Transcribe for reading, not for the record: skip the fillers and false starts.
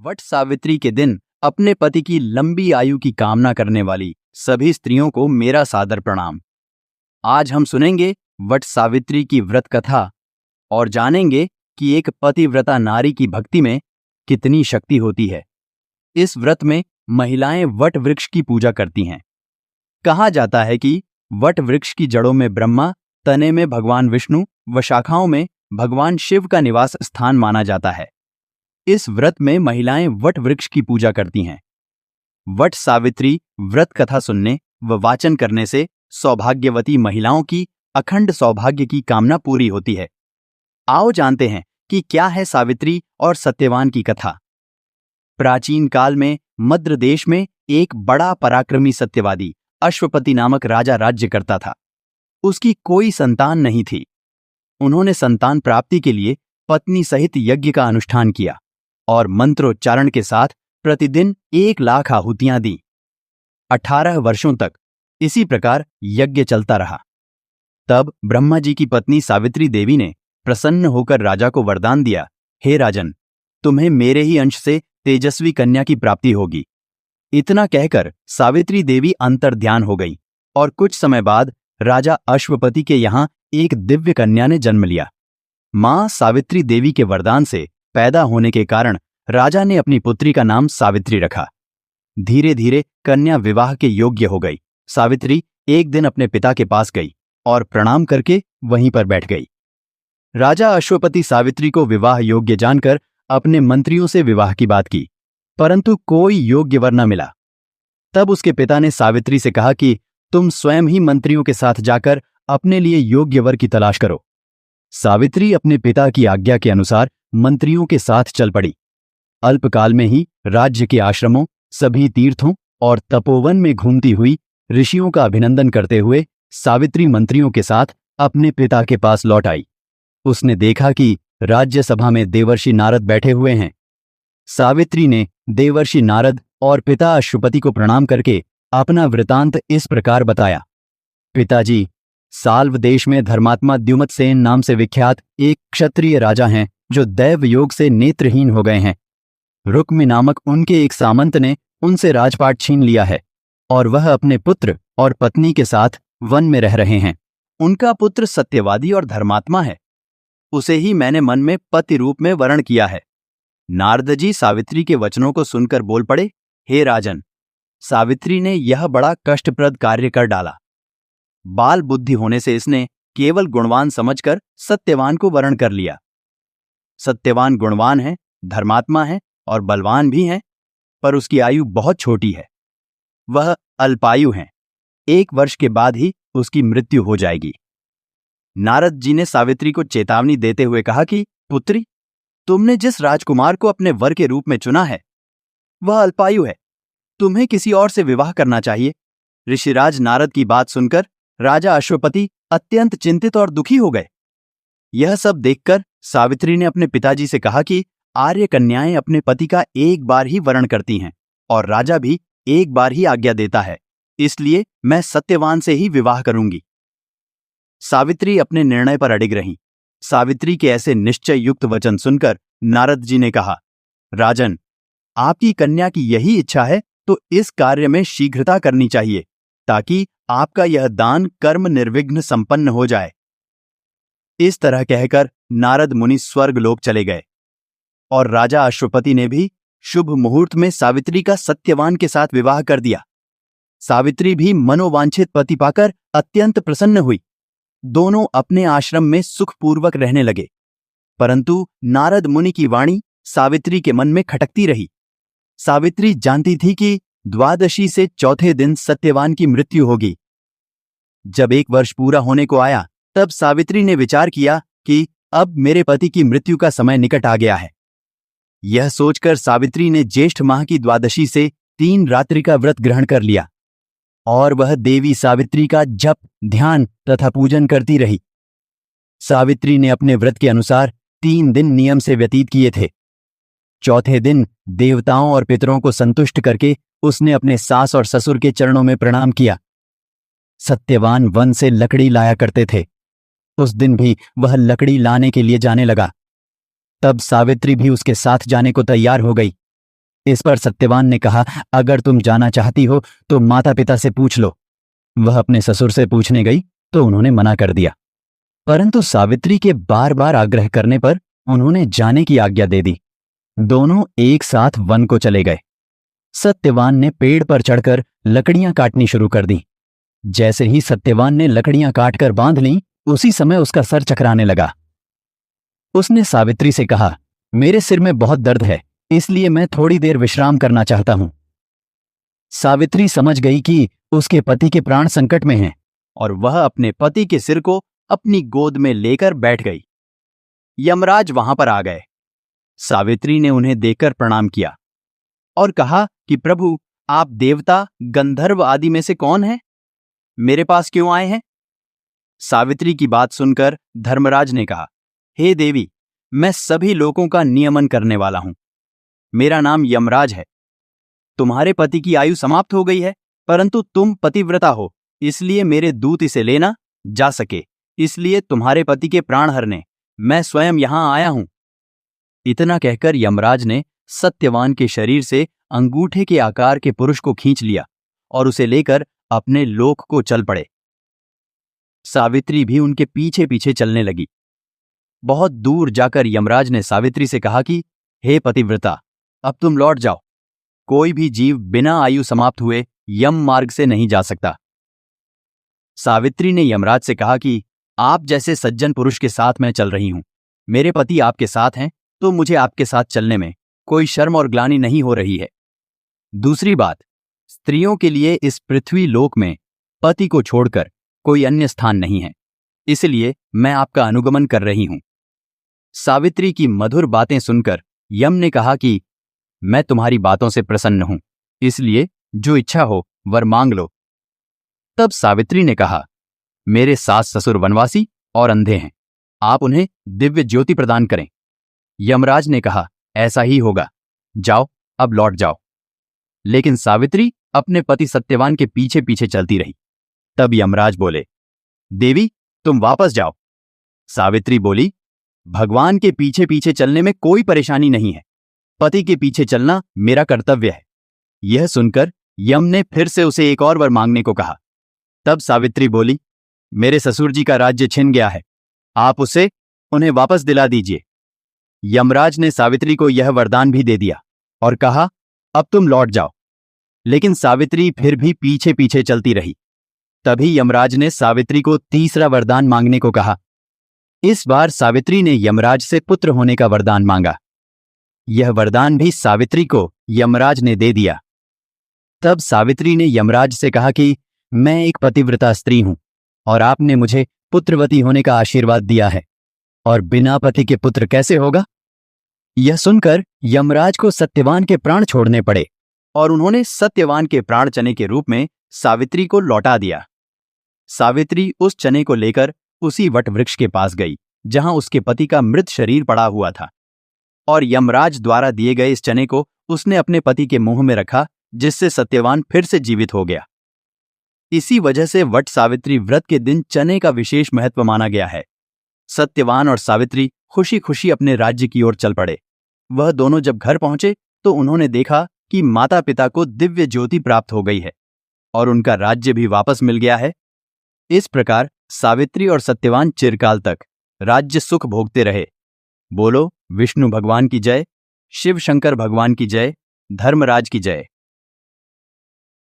वट सावित्री के दिन अपने पति की लंबी आयु की कामना करने वाली सभी स्त्रियों को मेरा सादर प्रणाम। आज हम सुनेंगे वट सावित्री की व्रत कथा और जानेंगे कि एक पतिव्रता नारी की भक्ति में कितनी शक्ति होती है। इस व्रत में महिलाएं वट वृक्ष की पूजा करती हैं। कहा जाता है कि वट वृक्ष की जड़ों में ब्रह्मा, तने में भगवान विष्णु व शाखाओं में भगवान शिव का निवास स्थान माना जाता है। इस व्रत में महिलाएं वट वृक्ष की पूजा करती हैं। वट सावित्री व्रत कथा सुनने व वाचन करने से सौभाग्यवती महिलाओं की अखंड सौभाग्य की कामना पूरी होती है। आओ जानते हैं कि क्या है सावित्री और सत्यवान की कथा। प्राचीन काल में मद्र देश में एक बड़ा पराक्रमी सत्यवादी अश्वपति नामक राजा राज्य करता था। उसकी कोई संतान नहीं थी। उन्होंने संतान प्राप्ति के लिए पत्नी सहित यज्ञ का अनुष्ठान किया और मंत्रोच्चारण के साथ प्रतिदिन 1,00,000 आहुतियां दी। 18 वर्षों तक इसी प्रकार यज्ञ चलता रहा। तब ब्रह्मा जी की पत्नी सावित्री देवी ने प्रसन्न होकर राजा को वरदान दिया, हे राजन, तुम्हें मेरे ही अंश से तेजस्वी कन्या की प्राप्ति होगी। इतना कहकर सावित्री देवी अंतर्ध्यान हो गई और कुछ समय बाद राजा अश्वपति के यहां एक दिव्य कन्या ने जन्म लिया। मां सावित्री देवी के वरदान से पैदा होने के कारण राजा ने अपनी पुत्री का नाम सावित्री रखा। धीरे धीरे कन्या विवाह के योग्य हो गई। सावित्री एक दिन अपने पिता के पास गई और प्रणाम करके वहीं पर बैठ गई। राजा अश्वपति सावित्री को विवाह योग्य जानकर अपने मंत्रियों से विवाह की बात की, परंतु कोई योग्य वर न मिला। तब उसके पिता ने सावित्री से कहा कि तुम स्वयं ही मंत्रियों के साथ जाकर अपने लिए योग्य वर की तलाश करो। सावित्री अपने पिता की आज्ञा के अनुसार मंत्रियों के साथ चल पड़ी। अल्पकाल में ही राज्य के आश्रमों, सभी तीर्थों और तपोवन में घूमती हुई ऋषियों का अभिनंदन करते हुए सावित्री मंत्रियों के साथ अपने पिता के पास लौट आई। उसने देखा कि राज्यसभा में देवर्षि नारद बैठे हुए हैं। सावित्री ने देवर्षि नारद और पिता अश्वपति को प्रणाम करके अपना वृतांत इस प्रकार बताया। पिताजी, साल्व देश में धर्मात्मा द्युमत्सेन नाम से विख्यात एक क्षत्रिय राजा हैं जो दैव योग से नेत्रहीन हो गए हैं। रुक्मी नामक उनके एक सामंत ने उनसे राजपाट छीन लिया है और वह अपने पुत्र और पत्नी के साथ वन में रह रहे हैं। उनका पुत्र सत्यवादी और धर्मात्मा है। उसे ही मैंने मन में पति रूप में वरण किया है। नारद जी सावित्री के वचनों को सुनकर बोल पड़े, हे राजन, सावित्री ने यह बड़ा कष्टप्रद कार्य कर डाला। बाल बुद्धि होने से इसने केवल गुणवान समझकर सत्यवान को वरण कर लिया। सत्यवान गुणवान है, धर्मात्मा है और बलवान भी है, पर उसकी आयु बहुत छोटी है। वह अल्पायु है। 1 वर्ष के बाद ही उसकी मृत्यु हो जाएगी। नारद जी ने सावित्री को चेतावनी देते हुए कहा कि पुत्री, तुमने जिस राजकुमार को अपने वर के रूप में चुना है वह अल्पायु है। तुम्हें किसी और से विवाह करना चाहिए। ऋषिराज नारद की बात सुनकर राजा अश्वपति अत्यंत चिंतित और दुखी हो गए। यह सब देखकर सावित्री ने अपने पिताजी से कहा कि आर्य कन्याएं अपने पति का एक बार ही वरण करती हैं और राजा भी एक बार ही आज्ञा देता है, इसलिए मैं सत्यवान से ही विवाह करूंगी। सावित्री अपने निर्णय पर अडिग रहीं। सावित्री के ऐसे निश्चय युक्त वचन सुनकर नारद जी ने कहा, राजन, आपकी कन्या की यही इच्छा है तो इस कार्य में शीघ्रता करनी चाहिए ताकि आपका यह दान कर्म निर्विघ्न संपन्न हो जाए। इस तरह कहकर नारद मुनि स्वर्ग लोक चले गए और राजा अश्वपति ने भी शुभ मुहूर्त में सावित्री का सत्यवान के साथ विवाह कर दिया। सावित्री भी मनोवांछित पति पाकर अत्यंत प्रसन्न हुई। दोनों अपने आश्रम में सुखपूर्वक रहने लगे, परंतु नारद मुनि की वाणी सावित्री के मन में खटकती रही। सावित्री जानती थी कि द्वादशी से चौथे दिन सत्यवान की मृत्यु होगी। जब 1 वर्ष पूरा होने को आया, तब सावित्री ने विचार किया कि अब मेरे पति की मृत्यु का समय निकट आ गया है। यह सोचकर सावित्री ने ज्येष्ठ माह की द्वादशी से 3 रात्रि का व्रत ग्रहण कर लिया और वह देवी सावित्री का जप, ध्यान तथा पूजन करती रही। सावित्री ने अपने व्रत के अनुसार 3 दिन नियम से व्यतीत किए थे। चौथे दिन देवताओं और पितरों को संतुष्ट करके उसने अपने सास और ससुर के चरणों में प्रणाम किया। सत्यवान वन से लकड़ी लाया करते थे। उस दिन भी वह लकड़ी लाने के लिए जाने लगा। तब सावित्री भी उसके साथ जाने को तैयार हो गई। इस पर सत्यवान ने कहा, अगर तुम जाना चाहती हो तो माता पिता से पूछ लो। वह अपने ससुर से पूछने गई तो उन्होंने मना कर दिया, परंतु सावित्री के बार बार आग्रह करने पर उन्होंने जाने की आज्ञा दे दी। दोनों एक साथ वन को चले गए। सत्यवान ने पेड़ पर चढ़कर लकड़ियां काटनी शुरू कर दी। जैसे ही सत्यवान ने लकड़ियां काटकर बांध लीं, उसी समय उसका सर चकराने लगा। उसने सावित्री से कहा, मेरे सिर में बहुत दर्द है, इसलिए मैं थोड़ी देर विश्राम करना चाहता हूं। सावित्री समझ गई कि उसके पति के प्राण संकट में हैं और वह अपने पति के सिर को अपनी गोद में लेकर बैठ गई। यमराज वहां पर आ गए। सावित्री ने उन्हें देखकर प्रणाम किया और कहा कि प्रभु, आप देवता, गंधर्व आदि में से कौन है? मेरे पास क्यों आए हैं? सावित्री की बात सुनकर धर्मराज ने कहा, हे देवी, मैं सभी लोगों का नियमन करने वाला हूं। मेरा नाम यमराज है। तुम्हारे पति की आयु समाप्त हो गई है, परंतु तुम पतिव्रता हो, इसलिए मेरे दूत इसे लेना जा सके, इसलिए तुम्हारे पति के प्राण हरने मैं स्वयं यहां आया हूं। इतना कहकर यमराज ने सत्यवान के शरीर से अंगूठे के आकार के पुरुष को खींच लिया और उसे लेकर अपने लोक को चल पड़े। सावित्री भी उनके पीछे पीछे चलने लगी। बहुत दूर जाकर यमराज ने सावित्री से कहा कि हे पतिव्रता, अब तुम लौट जाओ। कोई भी जीव बिना आयु समाप्त हुए यम मार्ग से नहीं जा सकता। सावित्री ने यमराज से कहा कि आप जैसे सज्जन पुरुष के साथ मैं चल रही हूं। मेरे पति आपके साथ हैं, तो मुझे आपके साथ चलने में कोई शर्म और ग्लानि नहीं हो रही है। दूसरी बात, स्त्रियों के लिए इस पृथ्वी लोक में पति को छोड़कर कोई अन्य स्थान नहीं है, इसलिए मैं आपका अनुगमन कर रही हूं। सावित्री की मधुर बातें सुनकर यम ने कहा कि मैं तुम्हारी बातों से प्रसन्न हूं, इसलिए जो इच्छा हो वर मांग लो। तब सावित्री ने कहा, मेरे सास ससुर वनवासी और अंधे हैं, आप उन्हें दिव्य ज्योति प्रदान करें। यमराज ने कहा, ऐसा ही होगा, जाओ अब लौट जाओ। लेकिन सावित्री अपने पति सत्यवान के पीछे पीछे चलती रही। तब यमराज बोले, देवी, तुम वापस जाओ। सावित्री बोली, भगवान के पीछे पीछे चलने में कोई परेशानी नहीं है, पति के पीछे चलना मेरा कर्तव्य है। यह सुनकर यम ने फिर से उसे एक और वर मांगने को कहा। तब सावित्री बोली, मेरे ससुर जी का राज्य छिन गया है, आप उन्हें वापस दिला दीजिए। यमराज ने सावित्री को यह वरदान भी दे दिया और कहा, अब तुम लौट जाओ। लेकिन सावित्री फिर भी पीछे पीछे चलती रही। तभी यमराज ने सावित्री को तीसरा वरदान मांगने को कहा। इस बार सावित्री ने यमराज से पुत्र होने का वरदान मांगा। यह वरदान भी सावित्री को यमराज ने दे दिया। तब सावित्री ने यमराज से कहा कि मैं एक पतिव्रता स्त्री हूं और आपने मुझे पुत्रवती होने का आशीर्वाद दिया है, और बिना पति के पुत्र कैसे होगा? यह सुनकर यमराज को सत्यवान के प्राण छोड़ने पड़े और उन्होंने सत्यवान के प्राण चने के रूप में सावित्री को लौटा दिया। सावित्री उस चने को लेकर उसी वट वृक्ष के पास गई जहां उसके पति का मृत शरीर पड़ा हुआ था, और यमराज द्वारा दिए गए इस चने को उसने अपने पति के मुंह में रखा, जिससे सत्यवान फिर से जीवित हो गया। इसी वजह से वट सावित्री व्रत के दिन चने का विशेष महत्व माना गया है। सत्यवान और सावित्री खुशी खुशी अपने राज्य की ओर चल पड़े। वह दोनों जब घर पहुंचे तो उन्होंने देखा कि माता पिता को दिव्य ज्योति प्राप्त हो गई है और उनका राज्य भी वापस मिल गया है। इस प्रकार सावित्री और सत्यवान चिरकाल तक राज्य सुख भोगते रहे। बोलो विष्णु भगवान की जय, शिव शंकर भगवान की जय, धर्मराज की जय।